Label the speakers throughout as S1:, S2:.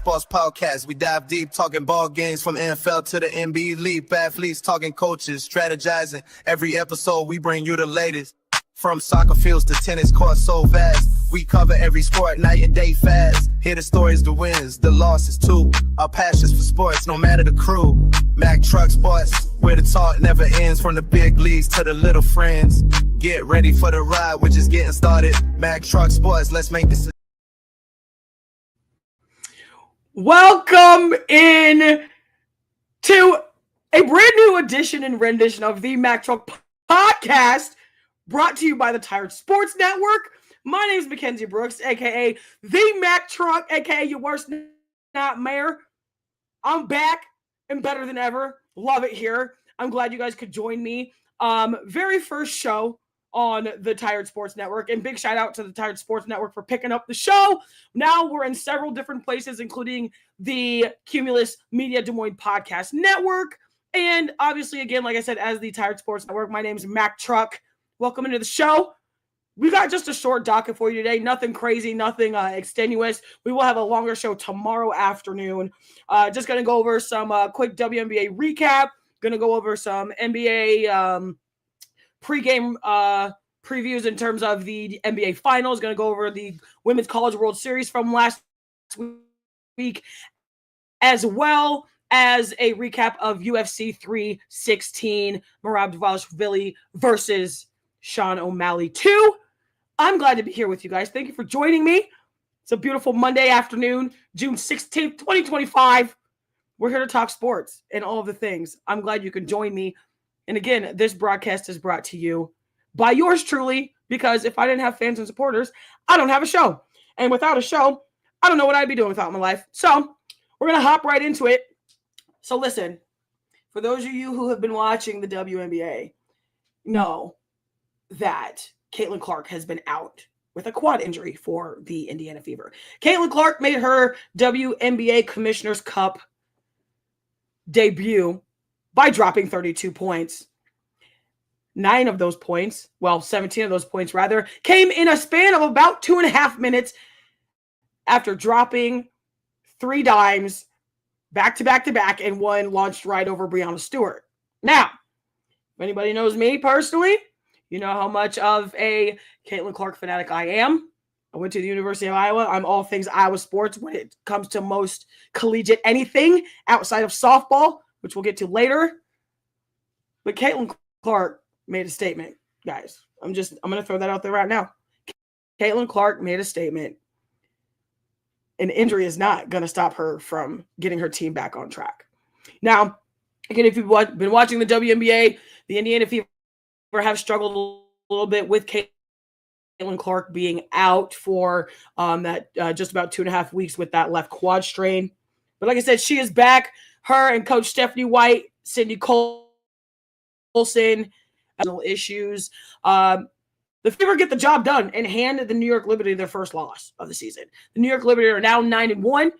S1: Sports Podcast. We dive deep, talking ball games from NFL to the NBA, elite athletes, talking coaches, strategizing. Every episode, we bring you the latest. From soccer fields to tennis courts so vast. We cover every sport night and day fast. Hear the stories, the wins, the losses too. Our passions for sports, no matter the crew. Mack Truck Sports, where the talk never ends. From the big leagues to the little friends. Get ready for the ride, we're just getting started. Mack Truck Sports, let's make this.
S2: Welcome in to a brand new edition and rendition of the Mack Truck Podcast, brought to you by the Tired Sports Network. My name is Mackenzie Brooks, a.k.a. the Mack Truck, a.k.a. your worst nightmare. I'm back and better than ever. Love it here. I'm glad you guys could join me. Very first show on the Tired Sports Network, and big shout out to the Tired Sports Network for picking up the show. Now we're in several different places, including the Cumulus Media Des Moines Podcast Network. And obviously, again, like I said, as the Tired Sports Network, my name is Mack Truck. Welcome into the show. We got just a short docket for you today. Nothing crazy, nothing extenuous. We will have a longer show tomorrow afternoon. Just going to go over some quick WNBA recap. Going to go over some NBA pregame previews in terms of the NBA Finals. Going to go over the Women's College World Series from last week, as well as a recap of UFC 316, Merab Dvalishvili versus Sean O'Malley 2. I'm glad to be here with you guys. Thank you for joining me. It's a beautiful Monday afternoon, June 16th, 2025. We're here to talk sports and all of the things. I'm glad you can join me. And again, this broadcast is brought to you by yours truly, because if I didn't have fans and supporters, I don't have a show. And without a show, I don't know what I'd be doing without my life. So we're going to hop right into it. So listen, for those of you who have been watching the WNBA, know that Caitlin Clark has been out with a quad injury for the Indiana Fever. Caitlin Clark made her WNBA Commissioner's Cup debut by dropping 32 points. 17 of those points rather, came in a span of about 2.5 minutes after dropping 3 dimes back to back to back, and one launched right over Breanna Stewart. Now, if anybody knows me personally, you know how much of a Caitlin Clark fanatic I am. I went to the University of Iowa. I'm all things Iowa sports when it comes to most collegiate anything outside of softball, which we'll get to later. But Caitlin Clark made a statement, guys. I'm going to throw that out there right now. Caitlin Clark made a statement. An injury is not going to stop her from getting her team back on track. Now, again, if you've been watching the WNBA, the Indiana Fever have struggled a little bit with Caitlin Clark being out for just about 2.5 weeks with that left quad strain. But like I said, she is back. Her and Coach Stephanie White, Cindy Colson, issues. The Fever get the job done and hand the New York Liberty their first loss of the season. The New York Liberty are now 9-1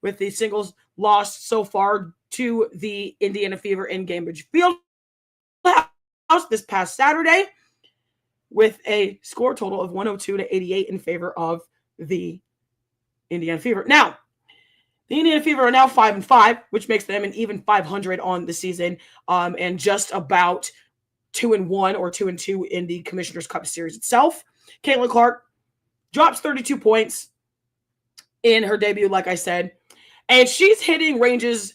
S2: with the singles loss so far to the Indiana Fever in Gainbridge Field this past Saturday, with a score total of 102-88 in favor of the Indiana Fever. Now, the Indiana Fever are now 5-5, which makes them an even 500 on the season, and just about 2-1 or 2-2 in the Commissioner's Cup Series itself. Caitlin Clark drops 32 points in her debut, like I said, and she's hitting ranges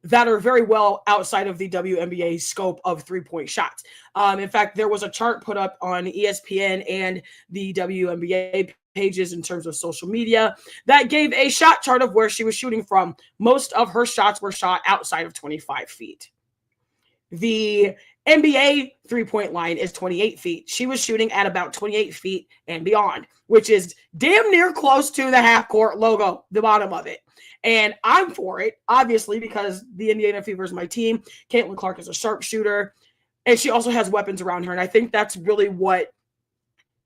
S2: that are very well outside of the WNBA scope of three-point shots. In fact, there was a chart put up on ESPN and the WNBA pages in terms of social media that gave a shot chart of where she was shooting from. Most of her shots were shot outside of 25 feet. The NBA three-point line is 28 feet. She was shooting at about 28 feet and beyond, which is damn near close to the half-court logo, the bottom of it. And I'm for it, obviously, because the Indiana Fever is my team. Caitlin Clark is a sharpshooter, and she also has weapons around her. And I think that's really what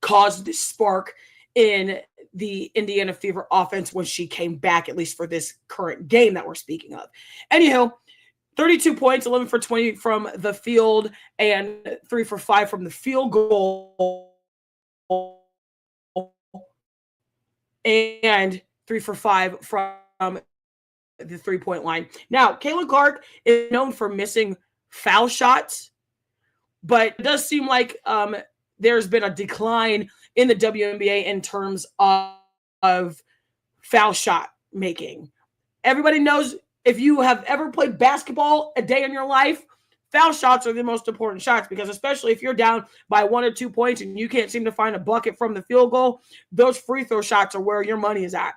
S2: caused this spark in the Indiana Fever offense when she came back, at least for this current game that we're speaking of. Anyhow, 32 points, 11 for 20 from the field, and 3 for 5 from the field goal. And 3 for 5 from the three-point line. Now, Caitlin Clark is known for missing foul shots, but it does seem like there's been a decline in the WNBA in terms of foul shot making. Everybody knows, if you have ever played basketball a day in your life, foul shots are the most important shots, because especially if you're down by 1 or 2 points and you can't seem to find a bucket from the field goal, those free throw shots are where your money is at.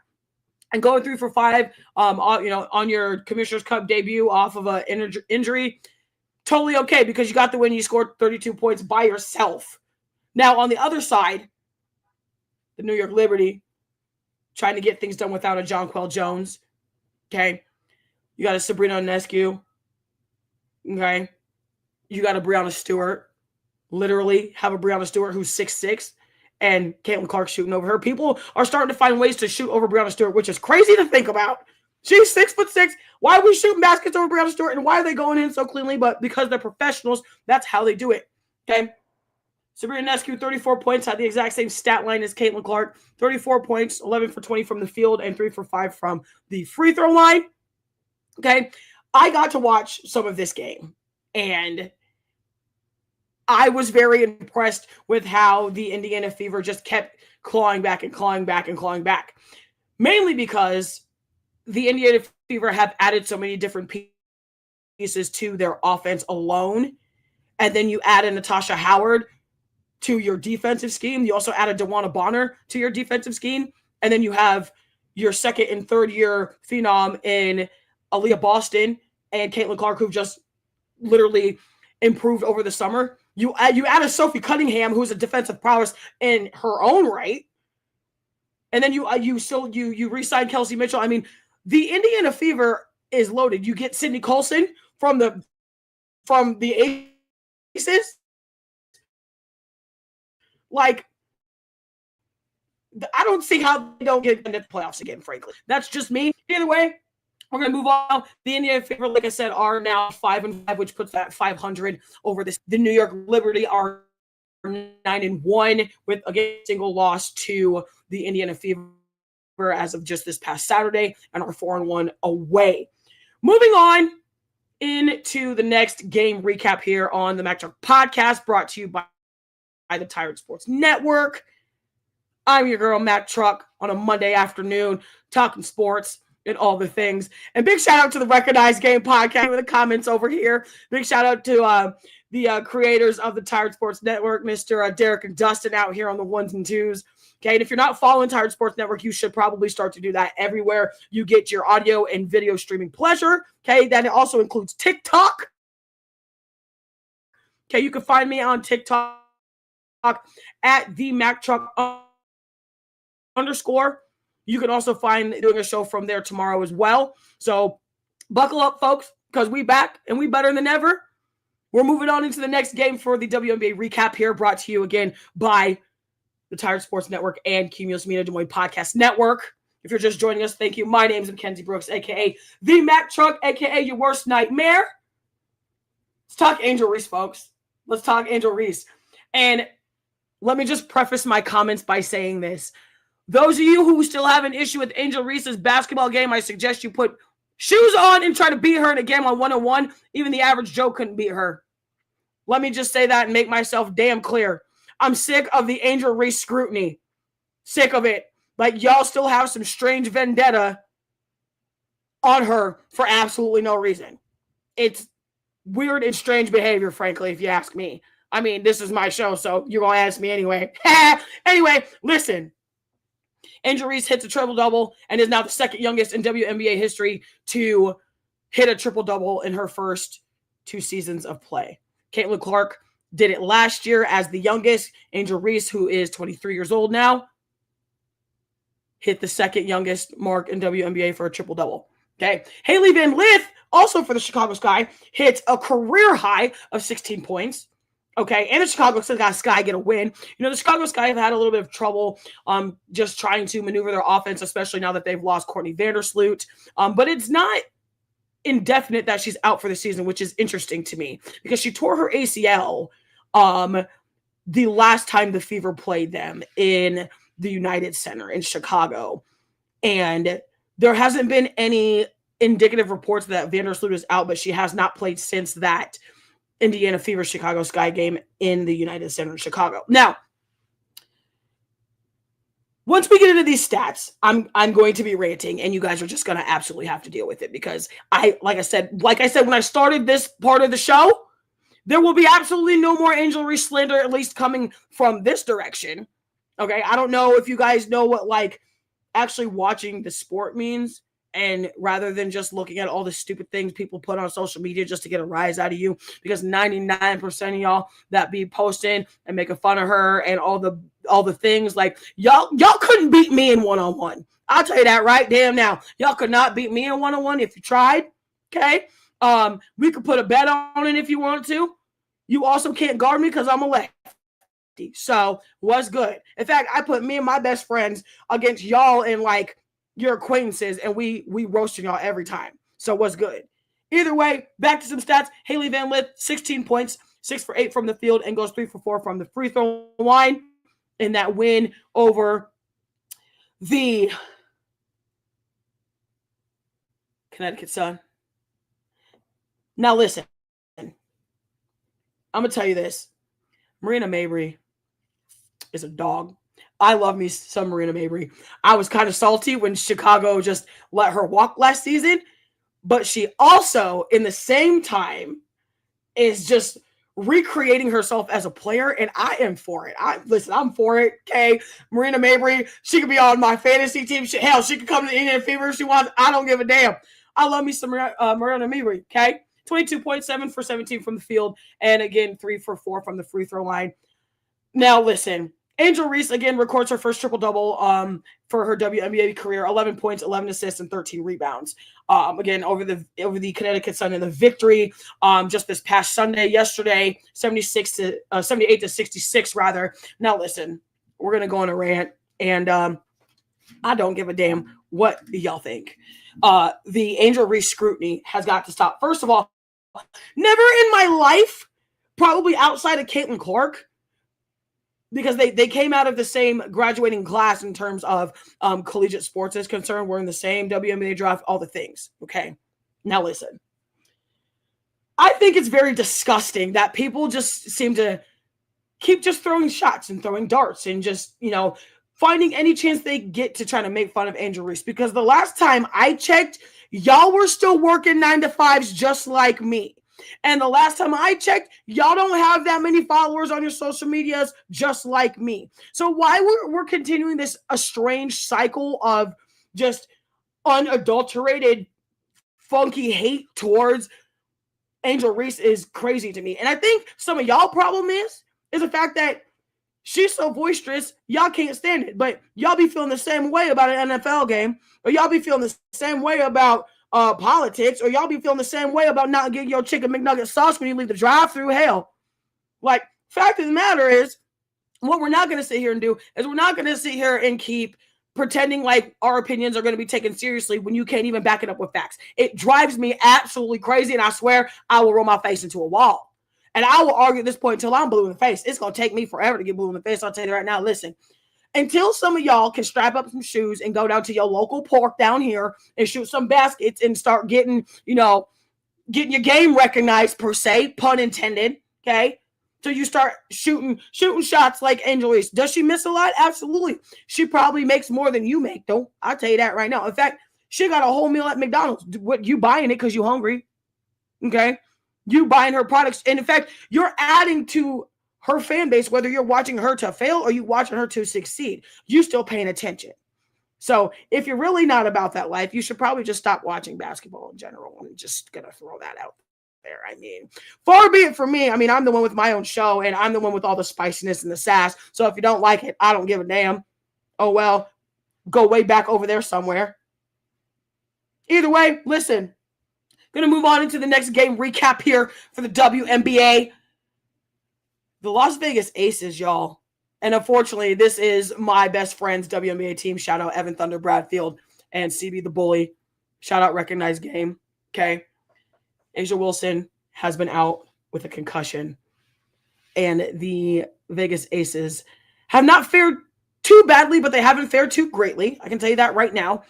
S2: And going 3 for 5, on your Commissioner's Cup debut off of an injury, totally okay, because you got the win. You scored 32 points by yourself. Now, on the other side, the New York Liberty, trying to get things done without a Jonquel Jones. Okay. You got a Sabrina Ionescu. Okay. You got a Breanna Stewart. Literally have a Breanna Stewart who's 6'6", and Caitlin Clark shooting over her. People are starting to find ways to shoot over Breanna Stewart, which is crazy to think about. She's 6'6". Why are we shooting baskets over Breanna Stewart, and why are they going in so cleanly? But because they're professionals, that's how they do it. Okay. Sabrina Ionescu, 34 points, had the exact same stat line as Caitlin Clark. 34 points, 11 for 20 from the field, and 3 for 5 from the free throw line. Okay. I got to watch some of this game, and I was very impressed with how the Indiana Fever just kept clawing back and clawing back and clawing back. Mainly because the Indiana Fever have added so many different pieces to their offense alone. And then you add in Natasha Howard to your defensive scheme. You also added DeWanna Bonner to your defensive scheme. And then you have your second and third year phenom in Aaliyah Boston and Caitlin Clark, who've just literally improved over the summer. You added Sophie Cunningham, who's a defensive prowess in her own right. And then you re-signed Kelsey Mitchell. I mean, the Indiana Fever is loaded. You get Sydney Colson from the Aces. Like, I don't see how they don't get into the playoffs again, frankly. That's just me. Either way, we're going to move on. The Indiana Fever, like I said, are now 5-5, which puts that 500 over this. The New York Liberty are 9-1 with a single loss to the Indiana Fever as of just this past Saturday, and are 4-1 away. Moving on into the next game recap here on the Mack Truck Podcast, brought to you by the Tired Sports Network. I'm your girl, Mack Truck, on a Monday afternoon, talking sports and all the things. And big shout out to the Recognized Game Podcast with the comments over here. Big shout out to the creators of the Tired Sports Network, Mr. Derek and Dustin out here on the ones and twos. Okay, and if you're not following Tired Sports Network, you should probably start to do that everywhere you get your audio and video streaming pleasure. Okay, that also includes TikTok. Okay, you can find me on TikTok at theemacktruck_. You can also find doing a show from there tomorrow as well. So buckle up, folks, because we back and we better than ever. We're moving on into the next game for the WNBA recap here, brought to you again by the Tired Sports Network and Cumulus Media Des Moines Podcast Network. If you're just joining us, thank you. My name is Mackenzie Brooks, a.k.a. The Mack Truck, a.k.a. your worst nightmare. Let's talk Angel Reese, folks. Let's talk Angel Reese. And let me just preface my comments by saying this. Those of you who still have an issue with Angel Reese's basketball game, I suggest you put shoes on and try to beat her in a game on 101. Even the average Joe couldn't beat her. Let me just say that and make myself damn clear. I'm sick of the Angel Reese scrutiny. Sick of it. Like, y'all still have some strange vendetta on her for absolutely no reason. It's weird and strange behavior, frankly, if you ask me. I mean, this is my show, so you're going to ask me anyway. Anyway, listen. Angel Reese hits a triple-double and is now the second youngest in WNBA history to hit a triple-double in her first 2 seasons of play. Caitlin Clark did it last year as the youngest. Angel Reese, who is 23 years old now, hit the second youngest mark in WNBA for a triple-double. Okay. Haley Van Lith, also for the Chicago Sky, hits a career high of 16 points. Okay, and the Chicago Sky get a win. You know, the Chicago Sky have had a little bit of trouble just trying to maneuver their offense, especially now that they've lost Courtney Vandersloot. But it's not indefinite that she's out for the season, which is interesting to me because she tore her ACL the last time the Fever played them in the United Center in Chicago. And There hasn't been any indicative reports that Vandersloot is out, but she has not played since that Indiana Fever Chicago Sky game in the United Center in Chicago. Now, once we get into these stats, I'm going to be ranting, and you guys are just going to absolutely have to deal with it because like I said when I started this part of the show, there will be absolutely no more Angel Reese slander, at least coming from this direction. Okay, I don't know if you guys know what like actually watching the sport means, and rather than just looking at all the stupid things people put on social media just to get a rise out of you, because 99% of y'all that be posting and making fun of her and all the things, like y'all couldn't beat me in one-on-one. I'll tell you that right damn now. Y'all could not beat me in one-on-one if you tried. Okay, we could put a bet on it if you want to. You also can't guard me because I'm a lefty. So what's good? In fact, I put me and my best friends against y'all and like your acquaintances, and we roasting y'all every time. So what's good? Either way, back to some stats. Haley Van Lith, 16 points, 6 for 8 from the field, and goes 3 for 4 from the free throw line in that win over the Connecticut Sun. Now listen, I'm going to tell you this. Marina Mabrey is a dog. I love me some Marina Mabrey. I was kind of salty when Chicago just let her walk last season, but she also, in the same time, is just recreating herself as a player, and I am for it. I'm for it, okay? Marina Mabrey, she could be on my fantasy team. Hell, she could come to the Indiana Fever if she wants. I don't give a damn. I love me some Marina Mabrey, okay? 22.7 for 17 from the field, and again, 3 for 4 from the free throw line. Now, listen, Angel Reese, again, records her first triple-double for her WNBA career, 11 points, 11 assists, and 13 rebounds. Again, over the Connecticut Sun in the victory just this past Sunday, yesterday, 78 to 66, rather. Now, listen, we're going to go on a rant, and I don't give a damn what y'all think. The Angel Reese scrutiny has got to stop. First of all, never in my life, probably outside of Caitlin Clark, because they came out of the same graduating class in terms of collegiate sports is concerned. We're in the same WNBA draft, all the things. Okay. Now listen. I think it's very disgusting that people just seem to keep just throwing shots and throwing darts and just, finding any chance they get to try to make fun of Angel Reese. Because the last time I checked, y'all were still working 9-to-5s just like me. And the last time I checked, y'all don't have that many followers on your social medias just like me. So why we're continuing this estranged cycle of just unadulterated, funky hate towards Angel Reese is crazy to me. And I think some of y'all problem is the fact that she's so boisterous, y'all can't stand it. But y'all be feeling the same way about an NFL game, or y'all be feeling the same way about politics, or y'all be feeling the same way about not getting your chicken McNugget sauce when you leave the drive-through. Hell, like, fact of the matter is, what we're not going to sit here and do is we're not going to sit here and keep pretending like our opinions are going to be taken seriously when you can't even back it up with facts. It drives me absolutely crazy, and I swear I will roll my face into a wall. And I will argue at this point until I'm blue in the face. It's going to take me forever to get blue in the face. I'll tell you right now, listen. Until some of y'all can strap up some shoes and go down to your local park down here and shoot some baskets and start getting your game recognized, per se, pun intended, okay? So you start shooting shots like Angel Reese. Does she miss a lot? Absolutely. She probably makes more than you make, though. I'll tell you that right now. In fact, she got a whole meal at McDonald's. What, you buying it because you hungry, okay? You buying her products. And in fact, you're adding to her fan base, whether you're watching her to fail or you watching her to succeed. You still paying attention. So if you're really not about that life, you should probably just stop watching basketball in general. I'm just going to throw that out there. I mean, far be it from me. I mean, I'm the one with my own show, and I'm the one with all the spiciness and the sass. So if you don't like it, I don't give a damn. Oh, well, go way back over there somewhere. Either way, listen. Going to move on into the next game recap here for the WNBA. The Las Vegas Aces, y'all. And unfortunately, this is my best friend's WNBA team. Shout out Evan Thunder Bradfield and CB the Bully. Shout out Recognized Game. Okay. Asia Wilson has been out with a concussion. And the Vegas Aces have not fared too badly, but they haven't fared too greatly. I can tell you that right now.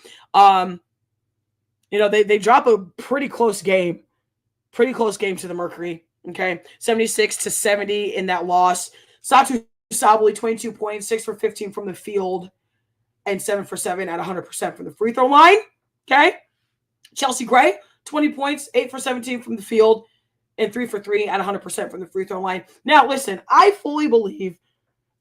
S2: They drop a pretty close game to the Mercury. Okay, 76-70 in that loss. Satu Sabali, 22 points, 6 for 15 from the field, and 7 for 7 at 100% from the free throw line. Okay, Chelsea Gray, 20 points, 8 for 17 from the field, and 3 for 3 at 100% from the free throw line. Now, listen, I fully believe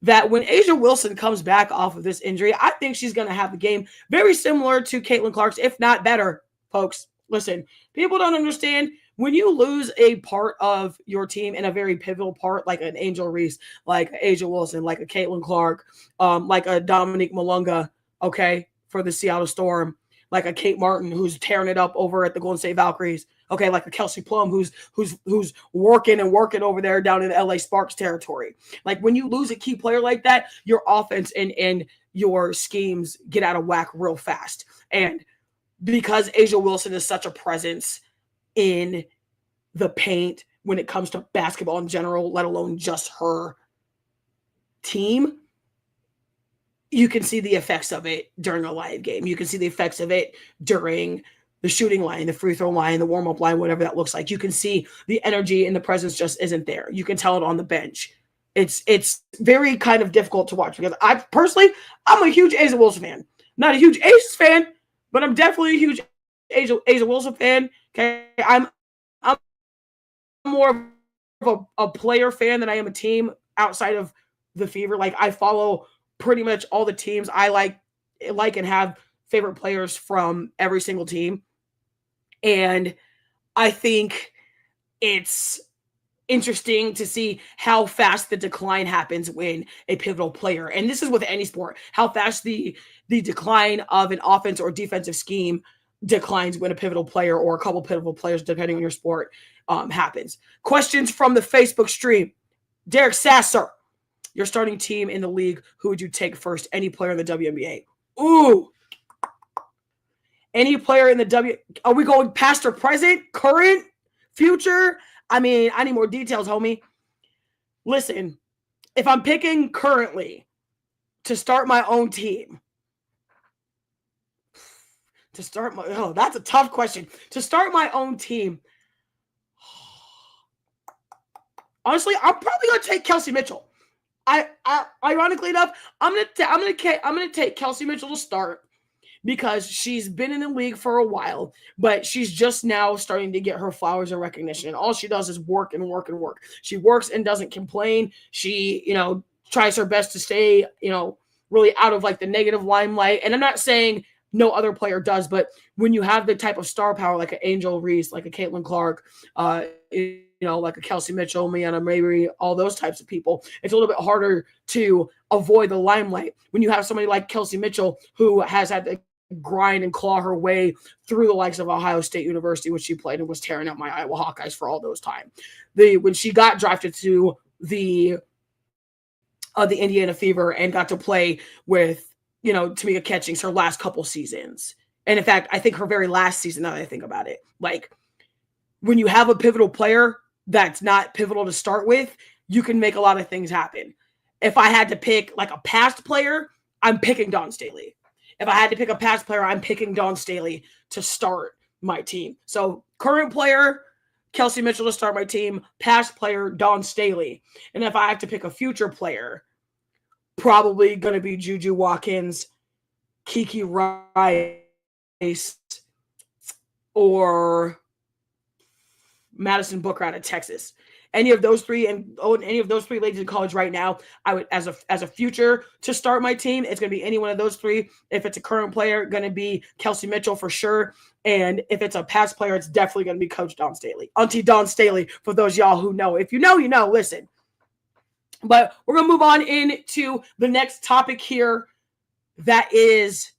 S2: that when Asia Wilson comes back off of this injury, I think she's going to have the game very similar to Caitlin Clark's, if not better, folks. Listen, people don't understand when you lose a part of your team in a very pivotal part, like an Angel Reese, like Asia Wilson, like a Caitlin Clark, like a Dominique Malunga, okay, for the Seattle Storm, like a Kate Martin who's tearing it up over at the Golden State Valkyries, okay, like a Kelsey Plum who's working over there down in the LA Sparks territory. Like when you lose a key player like that, your offense and your schemes get out of whack real fast. And because Asia Wilson is such a presence in the paint when it comes to basketball in general, let alone just her team, you can see the effects of it during a live game. You can see the effects of it during the shooting line, the free throw line, the warm-up line, whatever that looks like. You can see the energy and the presence just isn't there. You can tell it on the bench. It's very kind of difficult to watch because I'm a huge Asia Wilson fan. Not a huge Aces fan, but I'm definitely a huge Asia Wilson fan. Okay, I'm more of a player fan than I am a team outside of the Fever. Like I follow pretty much all the teams. I like and have favorite players from every single team. And I think it's interesting to see how fast the decline happens when a pivotal player, and this is with any sport, how fast the decline of an offense or defensive scheme declines when a pivotal player or a couple pivotal players, depending on your sport, happens. Questions from the Facebook stream. Derek Sasser, your starting team in the league, who would you take first? Any player in the WNBA? Ooh. Any player in the Are we going past or present, current, future? I mean, I need more details, homie. Listen, if I'm picking currently to start my own team, that's a tough question. To start my own team, honestly, I'm probably gonna take Kelsey Mitchell. I ironically enough, I'm gonna take Kelsey Mitchell to start because she's been in the league for a while, but she's just now starting to get her flowers and recognition. And all she does is work and work and work. She works and doesn't complain. She, tries her best to stay, really out of like the negative limelight. And I'm not saying no other player does, but when you have the type of star power like an Angel Reese, like a Caitlin Clark, like a Kelsey Mitchell, Miana Mabry, all those types of people, it's a little bit harder to avoid the limelight when you have somebody like Kelsey Mitchell who has had to grind and claw her way through the likes of Ohio State University, which she played and was tearing up my Iowa Hawkeyes for all those time. When she got drafted to the Indiana Fever and got to play with, Tamika Catchings her last couple seasons. And in fact, I think her very last season, now that I think about it, like when you have a pivotal player that's not pivotal to start with, you can make a lot of things happen. If I had to pick like a past player, I'm picking Dawn Staley. If I had to pick a past player, I'm picking Dawn Staley to start my team. So current player, Kelsey Mitchell to start my team. Past player, Dawn Staley. And if I have to pick a future player, probably going to be Juju Watkins, Kiki Rice, or Madison Booker out of Texas. Any of those three ladies in college right now, I would as a future to start my team, it's going to be any one of those three. If it's a current player, going to be Kelsey Mitchell for sure. And if it's a past player, it's definitely going to be Coach Dawn Staley. Auntie Dawn Staley, for those of y'all who know. If you know, you know, listen. But we're going to move on into the next topic here. That is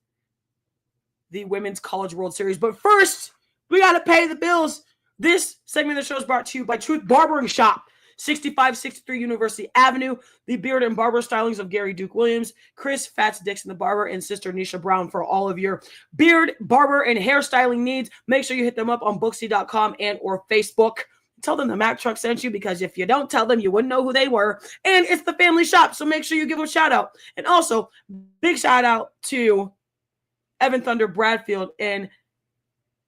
S2: the Women's College World Series. But first, we got to pay the bills. This segment of the show is brought to you by Truth Barbering Shop, 6563 University Avenue. The beard and barber stylings of Gary Duke Williams, Chris Fats Dixon the barber, and Sister Nisha Brown for all of your beard, barber, and hairstyling needs. Make sure you hit them up on Booksy.com and or Facebook. Tell them the Mack Truck sent you, because if you don't tell them, you wouldn't know who they were. And it's the family shop, so make sure you give them a shout out. And also, big shout out to Evan Thunder Bradfield and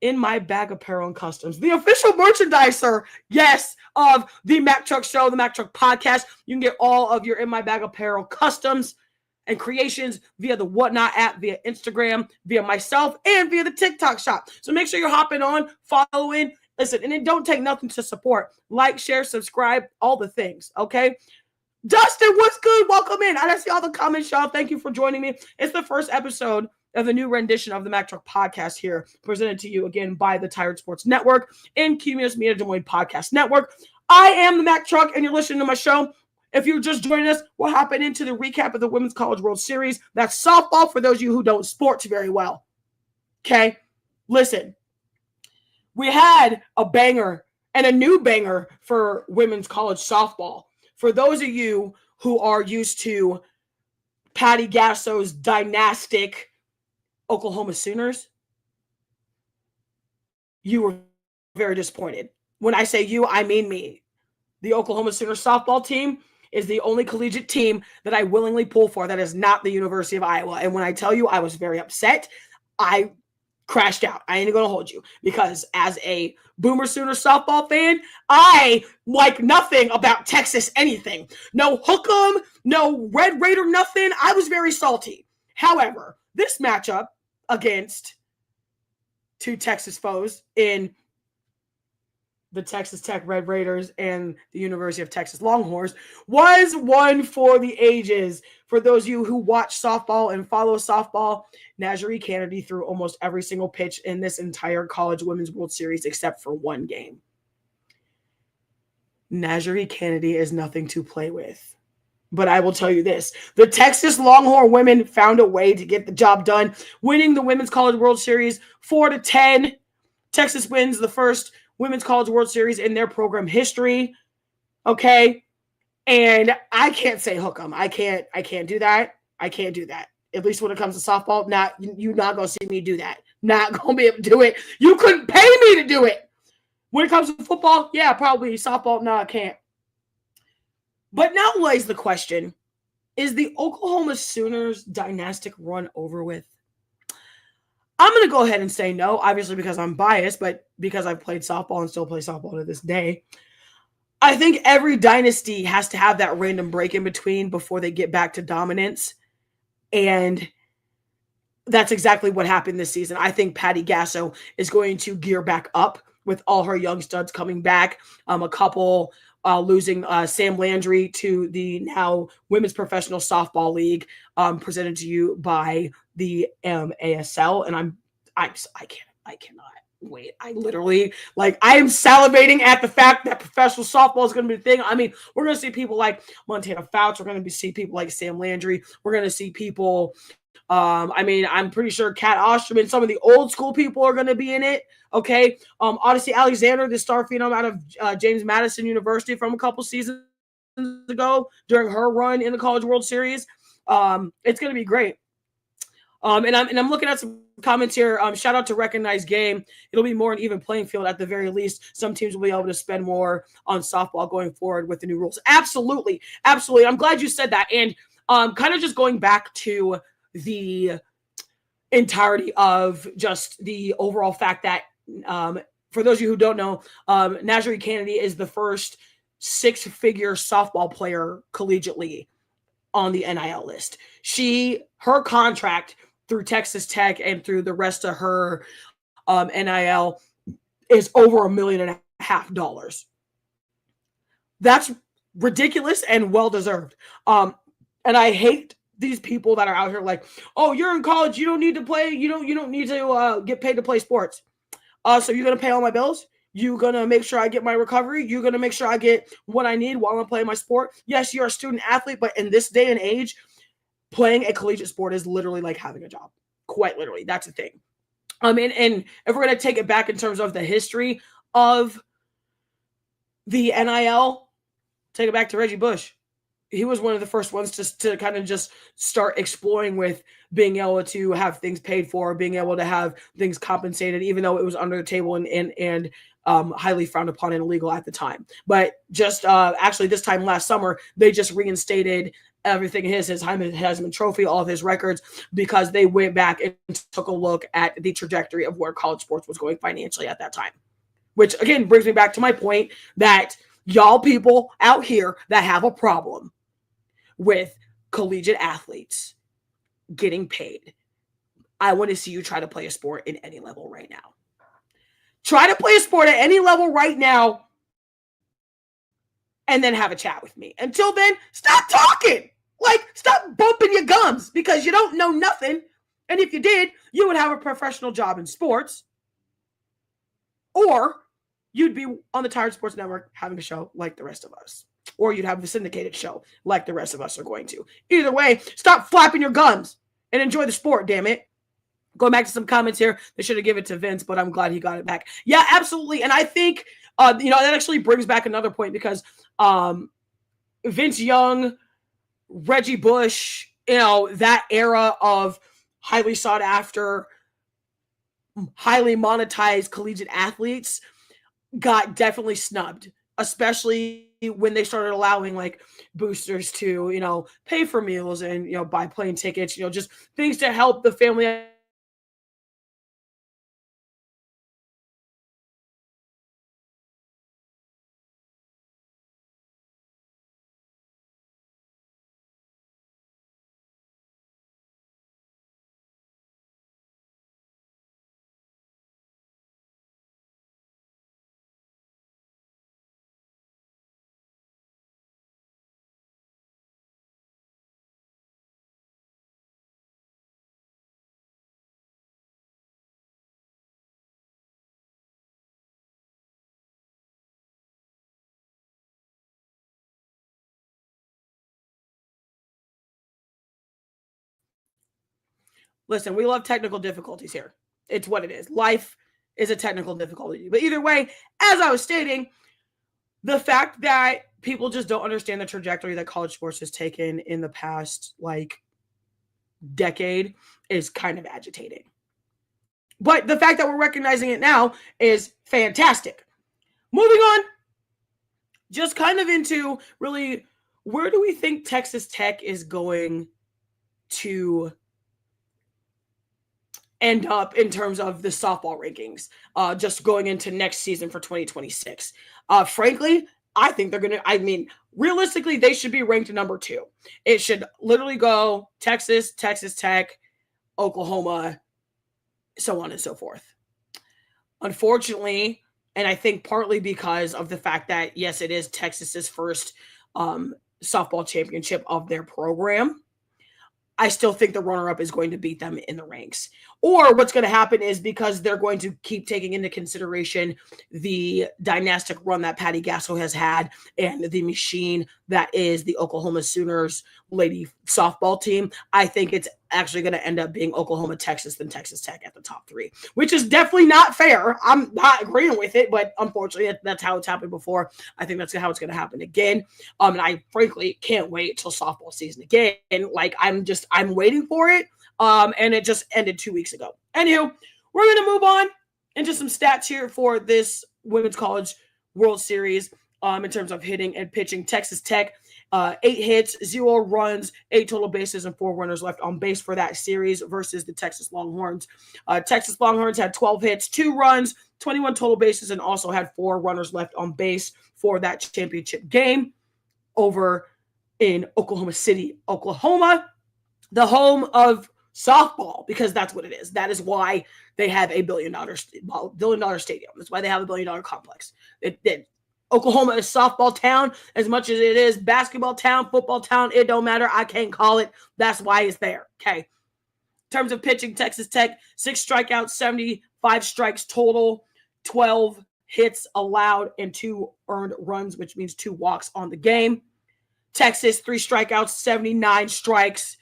S2: In My Bag Apparel and Customs, the official merchandiser, yes, of the Mack Truck Show, the Mack Truck Podcast. You can get all of your In My Bag Apparel customs and creations via the Whatnot app, via Instagram, via myself, and via the TikTok shop. So make sure you're hopping on, following, listen, and it don't take nothing to support. Like, share, subscribe, all the things, okay? Dustin, what's good? Welcome in. I see all the comments, y'all. Thank you for joining me. It's the first episode of the new rendition of the Mack Truck Podcast here, presented to you again by the Tired Sports Network and Cumulus Media Des Moines Podcast Network. I am the Mack Truck, and you're listening to my show. If you're just joining us, we're hopping into the recap of the Women's College World Series. That's softball for those of you who don't sports very well. Okay? Listen, we had a banger and a new banger for women's college softball. For those of you who are used to Patty Gasso's dynastic Oklahoma Sooners, you were very disappointed. When I say you, I mean me. The Oklahoma Sooners softball team is the only collegiate team that I willingly pull for that is not the University of Iowa. And when I tell you I was very upset, I crashed out. I ain't going to hold you, because as a Boomer Sooner softball fan, I like nothing about Texas anything. No hook'em, no Red Raider, nothing. I was very salty. However, this matchup against two Texas foes in the Texas Tech Red Raiders and the University of Texas Longhorns was one for the ages. For those of you who watch softball and follow softball, Najee Kennedy threw almost every single pitch in this entire College Women's World Series except for one game. Najee Kennedy is nothing to play with. But I will tell you this, the Texas Longhorn women found a way to get the job done, winning the Women's College World Series 4-10. Texas wins the first Women's College World Series in their program history. Okay. And I can't say hook 'em. I can't do that. I can't do that. At least when it comes to softball, you're not going to see me do that. Not going to be able to do it. You couldn't pay me to do it. When it comes to football, yeah, probably. Softball, no, I can't. But now lays the question, is the Oklahoma Sooners dynastic run over with? I'm going to go ahead and say no, obviously because I'm biased, but because I've played softball and still play softball to this day. I think every dynasty has to have that random break in between before they get back to dominance. And that's exactly what happened this season. I think Patty Gasso is going to gear back up with all her young studs coming back. A couple losing Sam Landry to the now Women's Professional Softball League, presented to you by the ASL, and I cannot wait. I literally, I am salivating at the fact that professional softball is going to be the thing. I mean, we're going to see people like Montana Fouts. We're going to see people like Sam Landry. We're going to see people. I'm pretty sure Kat Osterman, some of the old school people are going to be in it. Okay. Odyssey Alexander, the star phenom out of James Madison University from a couple seasons ago during her run in the College World Series. It's going to be great. And I'm looking at some comments here. Shout out to Recognized Game. It'll be more an even playing field at the very least. Some teams will be able to spend more on softball going forward with the new rules. Absolutely. Absolutely. I'm glad you said that. And kind of just going back to the entirety of just the overall fact that for those of you who don't know, Najee Kennedy is the first six-figure softball player collegiately on the NIL list. Her contract through Texas Tech and through the rest of her NIL is over $1.5 million. That's ridiculous and well-deserved. And I hate these people that are out here like, oh, you're in college, you don't need to play, you don't need to get paid to play sports. So you're gonna pay all my bills? You're gonna make sure I get my recovery? You're gonna make sure I get what I need while I'm playing my sport? Yes, you're a student athlete, but in this day and age, playing a collegiate sport is literally like having a job. Quite literally, that's the thing. And if we're gonna take it back in terms of the history of the NIL, take it back to Reggie Bush. He was one of the first ones to kind of just start exploring with being able to have things paid for, being able to have things compensated, even though it was under the table and highly frowned upon and illegal at the time. But just actually this time last summer, they just reinstated everything his Heisman Trophy, all of his records, because they went back and took a look at the trajectory of where college sports was going financially at that time. Which, again, brings me back to my point that y'all people out here that have a problem with collegiate athletes getting paid, I want to see you try to play a sport in any level right now. Try to play a sport at any level right now and then have a chat with me. Until then, stop talking. Like, stop bumping your gums because you don't know nothing. And if you did, you would have a professional job in sports. Or you'd be on the Tired Sports Network having a show like the rest of us. Or you'd have a syndicated show like the rest of us are going to. Either way, stop flapping your gums and enjoy the sport, damn it. Going back to some comments here, they should have given it to Vince, but I'm glad he got it back. Yeah, absolutely. And I think, that actually brings back another point because Vince Young, Reggie Bush, that era of highly sought after, highly monetized collegiate athletes got definitely snubbed, especially when they started allowing like boosters to, pay for meals and, buy plane tickets, just things to help the family. Listen, we love technical difficulties here. It's what it is. Life is a technical difficulty. But either way, as I was stating, the fact that people just don't understand the trajectory that college sports has taken in the past, decade is kind of agitating. But the fact that we're recognizing it now is fantastic. Moving on, just kind of into really, where do we think Texas Tech is going to end up in terms of the softball rankings, just going into next season for 2026. Frankly, I think they're going to, realistically, they should be ranked number 2. It should literally go Texas, Texas Tech, Oklahoma, so on and so forth. Unfortunately, and I think partly because of the fact that, yes, it is Texas's first softball championship of their program, I still think the runner-up is going to beat them in the ranks. Or what's going to happen is because they're going to keep taking into consideration the dynastic run that Patty Gasso has had and the machine that is the Oklahoma Sooners lady softball team. I think it's actually going to end up being Oklahoma, Texas, then Texas Tech at the top 3, which is definitely not fair. I'm not agreeing with it, but unfortunately, that's how it's happened before. I think that's how it's going to happen again. And I frankly can't wait till softball season again. I'm waiting for it. And it just ended 2 weeks ago. Anywho, we're going to move on into some stats here for this Women's College World Series in terms of hitting and pitching. Texas Tech, 8 hits, 0 runs, 8 total bases, and 4 runners left on base for that series versus the Texas Longhorns. Texas Longhorns had 12 hits, 2 runs, 21 total bases, and also had 4 runners left on base for that championship game over in Oklahoma City, Oklahoma, the home of softball, because that's what it is. That is why they have a $1 billion stadium. That's why they have a $1 billion complex. Oklahoma is softball town as much as it is basketball town, football town. It don't matter. I can't call it. That's why it's there. Okay. In terms of pitching, Texas Tech, 6 strikeouts, 75 strikes total, 12 hits allowed, and 2 earned runs, which means 2 walks on the game. Texas, 3 strikeouts, 79 strikes,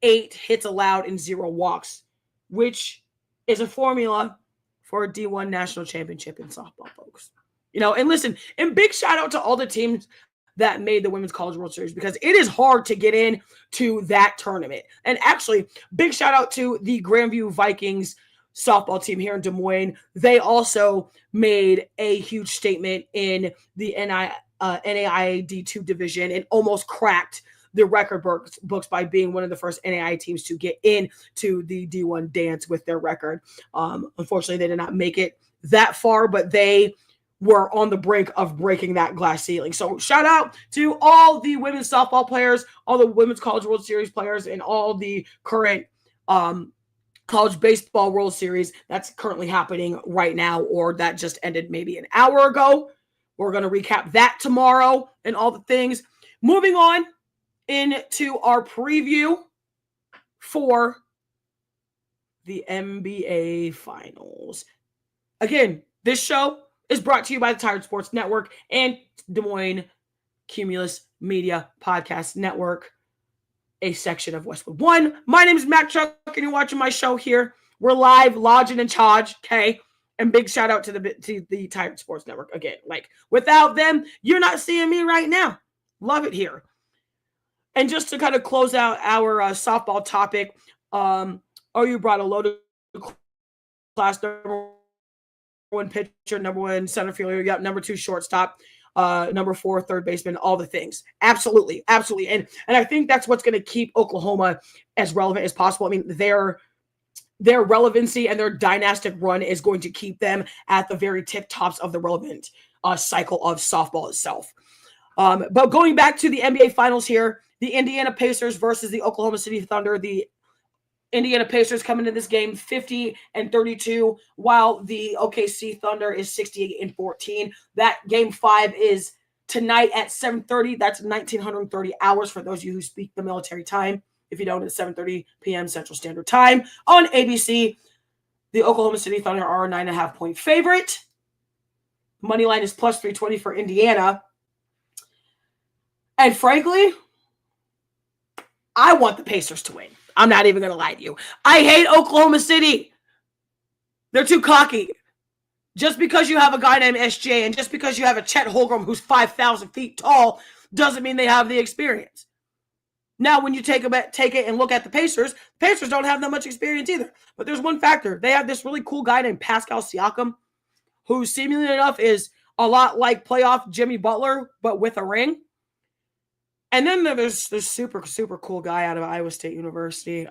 S2: 8 hits allowed, and 0 walks, which is a formula for a D1 national championship in softball, folks. And listen, and big shout out to all the teams that made the Women's College World Series, because it is hard to get in to that tournament. And actually, big shout out to the Grandview Vikings softball team here in Des Moines. They also made a huge statement in the NAIA D2 division and almost cracked the record books by being one of the first NAIA teams to get into the D1 dance with their record. Unfortunately, they did not make it that far, but they were on the brink of breaking that glass ceiling. So shout out to all the women's softball players, all the women's College World Series players, and all the current College Baseball World Series that's currently happening right now, or that just ended maybe an hour ago. We're going to recap that tomorrow and all the things. Moving on into our preview for the NBA Finals. Again, this show is brought to you by the Tired Sports Network and Des Moines Cumulus Media Podcast Network, a section of Westwood One. My name is Matt Truck, and you're watching my show here. We're live, lodging in charge, okay? And big shout out to the Tired Sports Network again. Like, without them, you're not seeing me right now. Love it here. And just to kind of close out our softball topic, OU brought a loaded class, number one pitcher, number one center fielder, number two shortstop, number four third baseman, all the things. Absolutely. And I think that's what's going to keep Oklahoma as relevant as possible. I mean, their relevancy and their dynastic run is going to keep them at the very tip tops of the relevant cycle of softball itself. But going back to the NBA Finals here, the Indiana Pacers versus the Oklahoma City Thunder. The Indiana Pacers come into this game 50-32, while the OKC Thunder is 68-14. That game 5 is tonight at 7:30. That's 1930 hours for those of you who speak the military time. If you don't, it's 7:30 p.m. Central Standard Time on ABC. The Oklahoma City Thunder are a 9.5-point favorite. Money line is plus 320 for Indiana. And frankly, I want the Pacers to win. I'm not even going to lie to you. I hate Oklahoma City. They're too cocky. Just because you have a guy named SJ and just because you have a Chet Holmgren who's 5,000 feet tall doesn't mean they have the experience. Now, when you take it and look at the Pacers don't have that much experience either. But there's one factor. They have this really cool guy named Pascal Siakam, who seemingly enough is a lot like playoff Jimmy Butler, but with a ring. And then there's this super, super cool guy out of Iowa State University.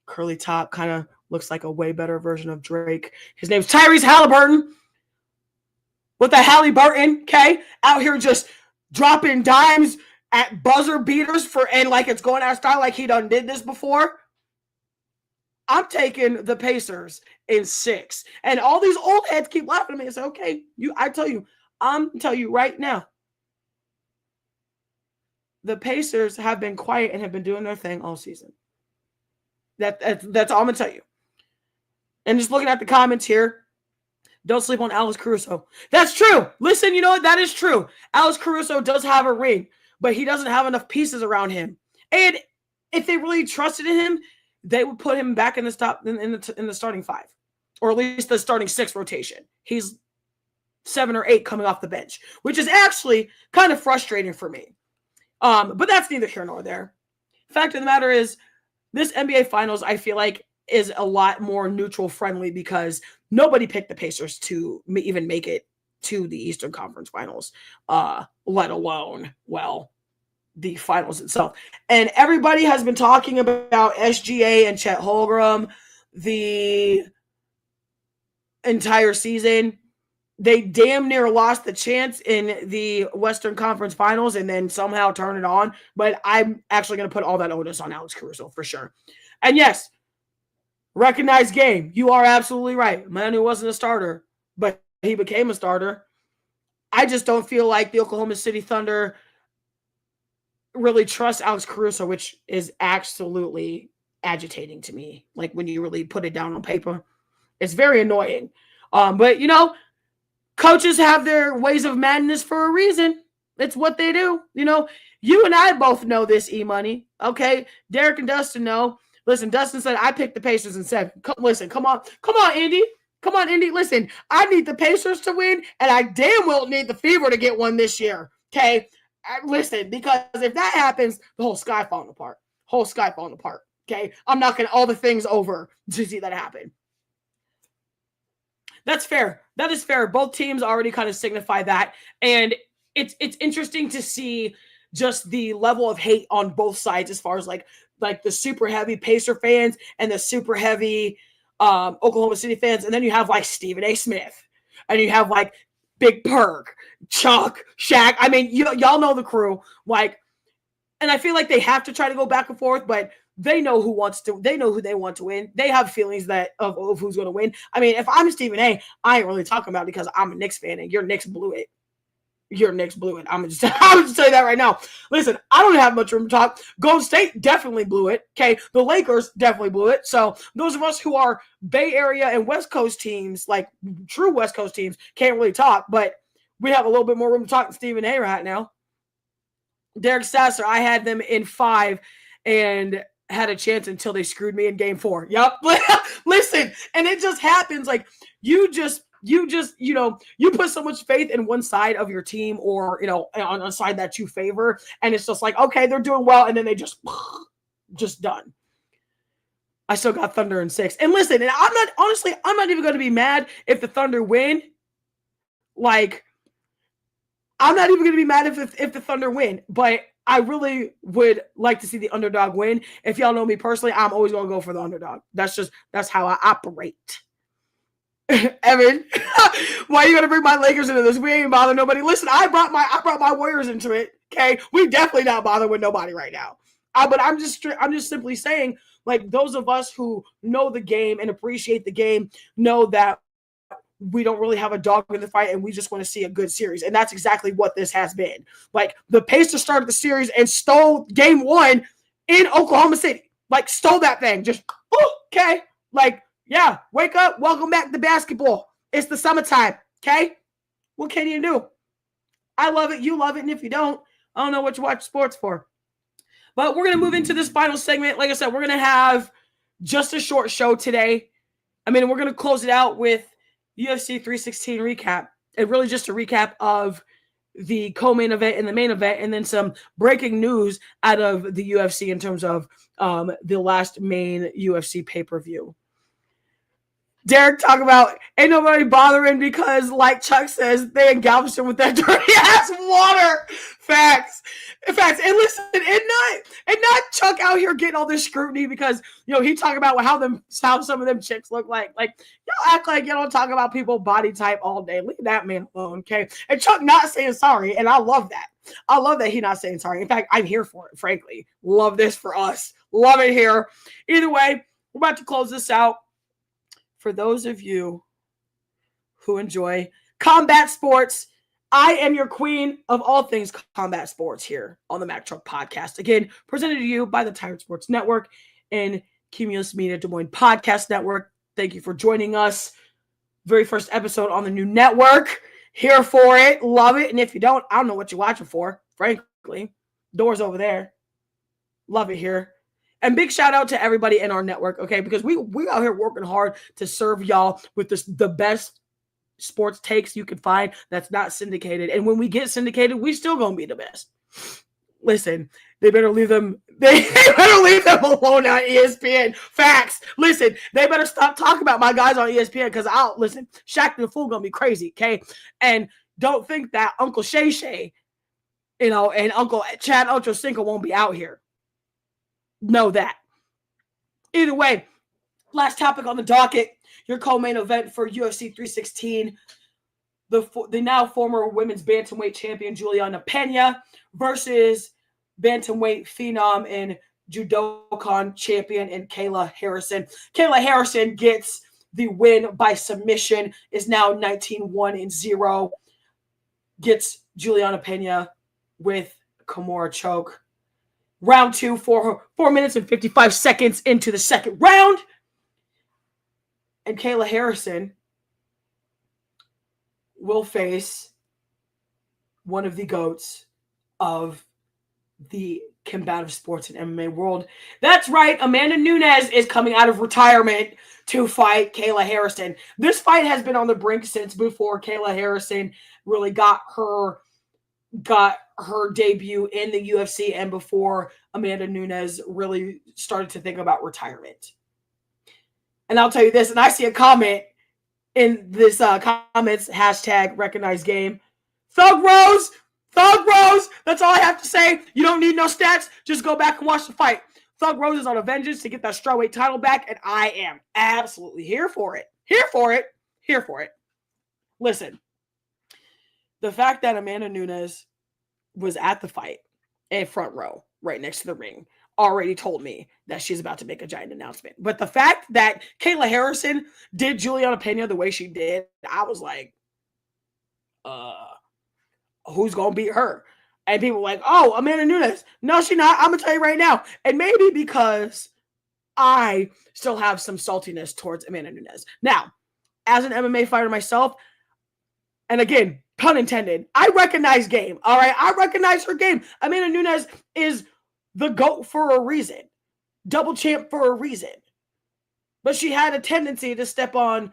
S2: Curly top, kind of looks like a way better version of Drake. His name's Tyrese Halliburton. With the Halliburton, okay? Out here just dropping dimes at buzzer beaters and like it's going out of style like he done did this before. I'm taking the Pacers in 6. And all these old heads keep laughing at me and say, okay, I'm telling you right now, the Pacers have been quiet and have been doing their thing all season. That's all I'm going to tell you. And just looking at the comments here, don't sleep on Alex Caruso. That's true. Listen, you know what? That is true. Alex Caruso does have a ring, but he doesn't have enough pieces around him. And if they really trusted in him, they would put him back in the starting 5, or at least the starting 6 rotation. He's 7 or 8 coming off the bench, which is actually kind of frustrating for me. But that's neither here nor there. Fact of the matter is, this NBA Finals, I feel like, is a lot more neutral friendly because nobody picked the Pacers to even make it to the Eastern Conference Finals, let alone, the finals itself. And everybody has been talking about SGA and Chet Holmgren the entire season. They damn near lost the chance in the Western Conference Finals and then somehow turn it on. But I'm actually going to put all that onus on Alex Caruso for sure. And yes, recognized game. You are absolutely right. Manu wasn't a starter, but he became a starter. I just don't feel like the Oklahoma City Thunder really trust Alex Caruso, which is absolutely agitating to me. Like when you really put it down on paper, it's very annoying. But coaches have their ways of madness for a reason. It's what they do. You and I both know this, E-Money. Okay? Derek and Dustin know. Listen, Dustin said, I picked the Pacers in 7. Come on, Indy. Come on, Indy. Listen, I need the Pacers to win, and I damn well need the Fever to get one this year. Okay? Listen, because if that happens, the whole sky falling apart. Okay? I'm knocking all the things over to see that happen. That's fair. That is fair. Both teams already kind of signify that. And it's interesting to see just the level of hate on both sides as far as like the super heavy Pacer fans and the super heavy Oklahoma City fans. And then you have like Stephen A. Smith and you have like Big Perk, Chuck, Shaq. I mean, y'all know the crew. Like, and I feel like they have to try to go back and forth, but they know who they want to win. They have feelings that of who's going to win. I mean, if I'm Stephen A, I ain't really talking about it because I'm a Knicks fan and your Knicks blew it. Your Knicks blew it. I'm gonna just say that right now. Listen, I don't have much room to talk. Golden State definitely blew it. Okay, the Lakers definitely blew it. So those of us who are Bay Area and West Coast teams, like true West Coast teams, can't really talk. But we have a little bit more room to talk than Stephen A right now. Derek Sasser, I had them in 5 and had a chance until they screwed me in game 4. Yep. Listen, and it just happens. Like you put so much faith in one side of your team or, on a side that you favor. And it's just like, okay, they're doing well. And then they just done. I still got Thunder in 6. And listen, and I'm not even going to be mad if the Thunder win. Like, I'm not even going to be mad if the Thunder win, but I really would like to see the underdog win. If y'all know me personally, I'm always going to go for the underdog. That's how I operate. Evan, why are you going to bring my Lakers into this? We ain't bothering nobody. Listen, I brought my Warriors into it. Okay, we definitely not bothering with nobody right now. But I'm just simply saying, like, those of us who know the game and appreciate the game know that we don't really have a dog in the fight and we just want to see a good series. And that's exactly what this has been. Like, the Pacers started the series and stole game 1 in Oklahoma City. Like, stole that thing. Just, okay. Like, yeah, wake up. Welcome back to basketball. It's the summertime. Okay. What can you do? I love it. You love it. And if you don't, I don't know what you watch sports for. But we're going to move into this final segment. Like I said, we're going to have just a short show today. I mean, we're going to close it out with UFC 316 recap. And really just a recap of the co-main event and the main event, and then some breaking news out of the UFC in terms of the last main UFC pay-per-view. Derek talk about ain't nobody bothering because, like Chuck says, they engulfed him with that dirty ass water. Facts. And listen, and not Chuck out here getting all this scrutiny because he talking about how some of them chicks look like. Like, y'all act like you don't talk about people body type all day. Leave that man alone, okay? And Chuck not saying sorry, and I love that. I love that he not saying sorry. In fact, I'm here for it. Frankly, love this for us. Love it here. Either way, we're about to close this out. For those of you who enjoy combat sports, I am your queen of all things combat sports here on the Mack Truck Podcast. Again, presented to you by the Tired Sports Network and Cumulus Media Des Moines Podcast Network. Thank you for joining us. Very first episode on the new network. Here for it. Love it. And if you don't, I don't know what you're watching for, frankly. Doors over there. Love it here. And big shout out to everybody in our network, okay? Because we out here working hard to serve y'all with the best sports takes you can find that's not syndicated. And when we get syndicated, we still gonna be the best. Listen, they better leave them alone on ESPN. Facts. Listen, they better stop talking about my guys on ESPN because listen, Shaq the Fool gonna be crazy, okay? And don't think that Uncle Shay Shay, and Uncle Chad Ochocinco won't be out here. Know that. Either way, last topic on the docket, your co-main event for UFC 316, the now former women's bantamweight champion Juliana Pena versus bantamweight phenom and judokan champion and Kayla Harrison. Kayla Harrison gets the win by submission, is now 19-1-0, gets Juliana Pena with Kimura choke. Round 2, 4 minutes and 55 seconds into the second round. And Kayla Harrison will face one of the GOATs of the combative sports and MMA world. That's right. Amanda Nunes is coming out of retirement to fight Kayla Harrison. This fight has been on the brink since before Kayla Harrison really got her debut in the UFC and before Amanda Nunes really started to think about retirement. And I'll tell you this, and I see a comment, in this comments, hashtag recognize game. Thug Rose, that's all I have to say. You don't need no stats. Just go back and watch the fight. Thug Rose is on a vengeance to get that strawweight title back, and I am absolutely here for it. Listen, the fact that Amanda Nunes was at the fight in front row, right next to the ring, already told me that she's about to make a giant announcement. But the fact that Kayla Harrison did Juliana Pena the way she did, I was like, who's going to beat her? And people were like, oh, Amanda Nunes. No, she's not. I'm going to tell you right now. And maybe because I still have some saltiness towards Amanda Nunes. Now, as an MMA fighter myself, and again, pun intended, I recognize game. All right, I recognize her game. Amanda Nunes is the GOAT for a reason. Double champ for a reason. But she had a tendency to step on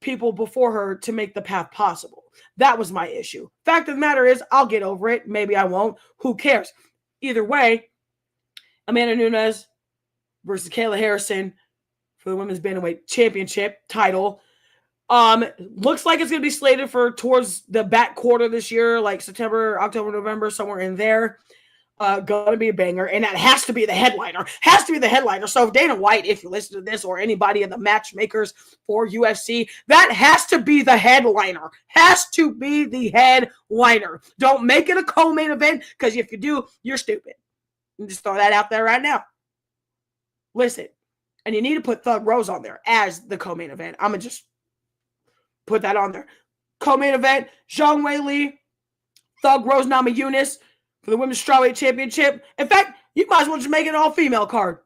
S2: people before her to make the path possible. That was my issue. Fact of the matter is, I'll get over it. Maybe I won't. Who cares? Either way, Amanda Nunes versus Kayla Harrison for the Women's Bantamweight Championship title. Looks like it's going to be slated for towards the back quarter this year, like September, October, November, somewhere in there. Going to be a banger, and that has to be the headliner. So Dana White, if you listen to this, or anybody in the matchmakers for UFC, that has to be the headliner. Don't make it a co-main event, because if you do, you're stupid. Just throw that out there right now. Listen, and you need to put Thug Rose on there as the co-main event. I'm going to just put that on there. Co-main event, Zhang Weili, Thug Rose Namajunas for the Women's Strawweight Championship. In fact, you might as well just make it an all-female card.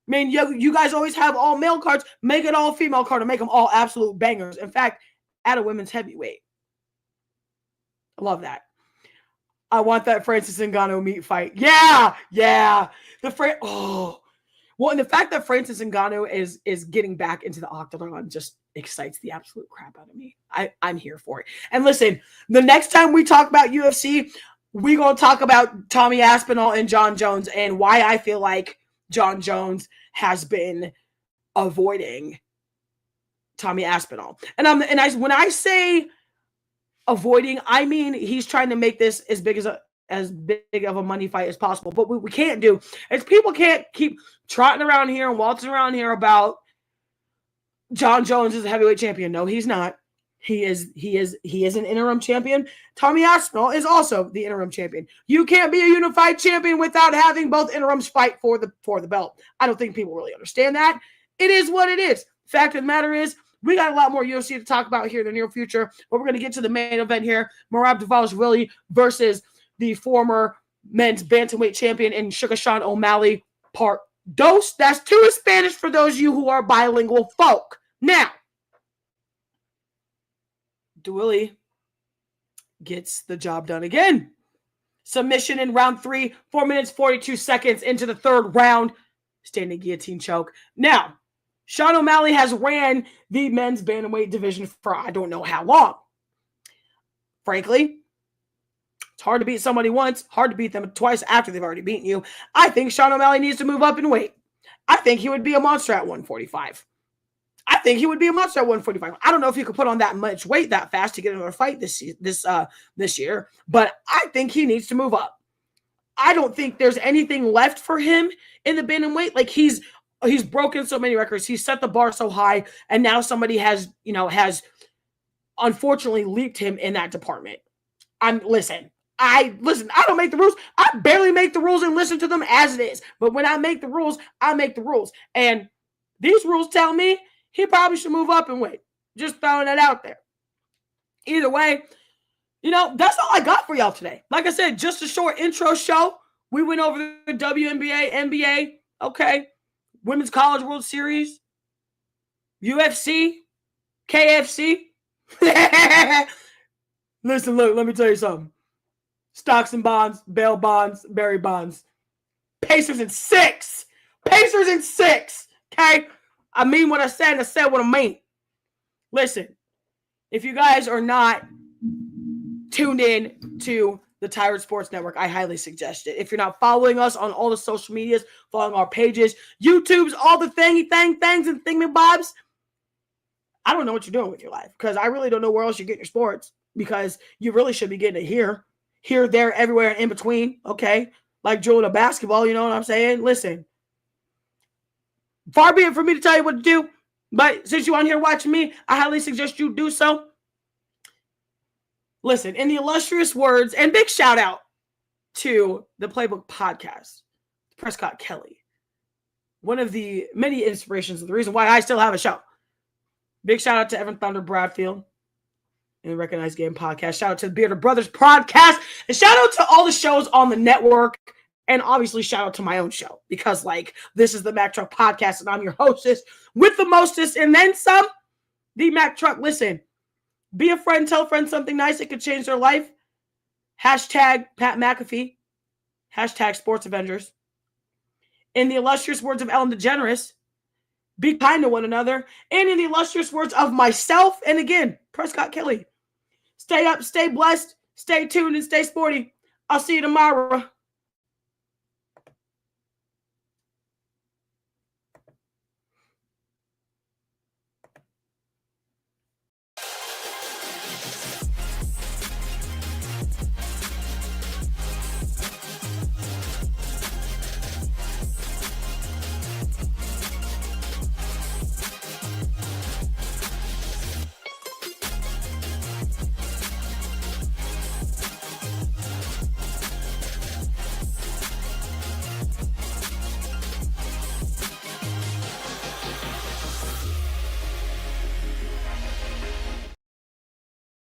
S2: I mean, you guys always have all-male cards. Make it all-female card and make them all absolute bangers. In fact, add a women's heavyweight. I love that. I want that Francis Ngannou meat fight. Yeah. Well, and the fact that Francis Ngannou is getting back into the octagon just excites the absolute crap out of me. I'm here for it. And listen, the next time we talk about UFC, we're going to talk about Tommy Aspinall and John Jones and why I feel like John Jones has been avoiding Tommy Aspinall. When I say avoiding, I mean he's trying to make this as big of a money fight as possible. But what we can't do is people can't keep trotting around here and waltzing around here about John Jones is a heavyweight champion. No, he's not. He is an interim champion. Tommy Aspinall is also the interim champion. You can't be a unified champion without having both interims fight for the belt. I don't think people really understand that. It is what it is. Fact of the matter is, we got a lot more UFC to talk about here in the near future, but we're going to get to the main event here. Merab Dvalishvili versus the former men's bantamweight champion in Sugar Sean O'Malley, part dos. That's two in Spanish for those of you who are bilingual folk. Now, Dwilly gets the job done again. Submission in round 3, 4 minutes, 42 seconds into the third round. Standing guillotine choke. Now, Sean O'Malley has ran the men's bantamweight division for I don't know how long. Frankly, it's hard to beat somebody once, hard to beat them twice after they've already beaten you. I think Sean O'Malley needs to move up in weight. I think he would be a monster at 145. I don't know if he could put on that much weight that fast to get another fight this year, but I think he needs to move up. I don't think there's anything left for him in the bantamweight. Like he's broken so many records. He's set the bar so high, and now somebody has unfortunately leaped him in that department. I don't make the rules. I barely make the rules and listen to them as it is. But when I make the rules, I make the rules. And these rules tell me he probably should move up in weight. Just throwing it out there. Either way, that's all I got for y'all today. Like I said, just a short intro show. We went over the WNBA, NBA, okay, Women's College World Series, UFC, KFC. Listen, look, let me tell you something. Stocks and bonds, bail bonds, Barry bonds. Pacers in 6. Okay? I mean what I said, and I said what I mean. Listen, if you guys are not tuned in to the Tired Sports Network, I highly suggest it. If you're not following us on all the social medias, following our pages, YouTube's all the things and thingamabobs, I don't know what you're doing with your life, because I really don't know where else you're getting your sports, because you really should be getting it here, there, everywhere, and in between. Okay. Like Jewel to basketball. You know what I'm saying? Listen, far be it for me to tell you what to do, but since you're on here watching me, I highly suggest you do so. Listen, in the illustrious words, and big shout out to the Playbook Podcast, Prescott Kelly, one of the many inspirations and the reason why I still have a show. Big shout out to Evan Thunder Bradfield and the Recognized Game Podcast. Shout out to the Bearded Brothers Podcast. And shout out to all the shows on the network. And obviously shout out to my own show, because like, this is the Mack Truck Podcast and I'm your hostess with the mostest and then some, the Mack Truck. Listen, be a friend, tell friends something nice. It could change their life. Hashtag Pat McAfee. Hashtag Sports Avengers. In the illustrious words of Ellen DeGeneres, be kind to one another. And in the illustrious words of myself, and again, Prescott Kelly, stay up, stay blessed, stay tuned, and stay sporty. I'll see you tomorrow.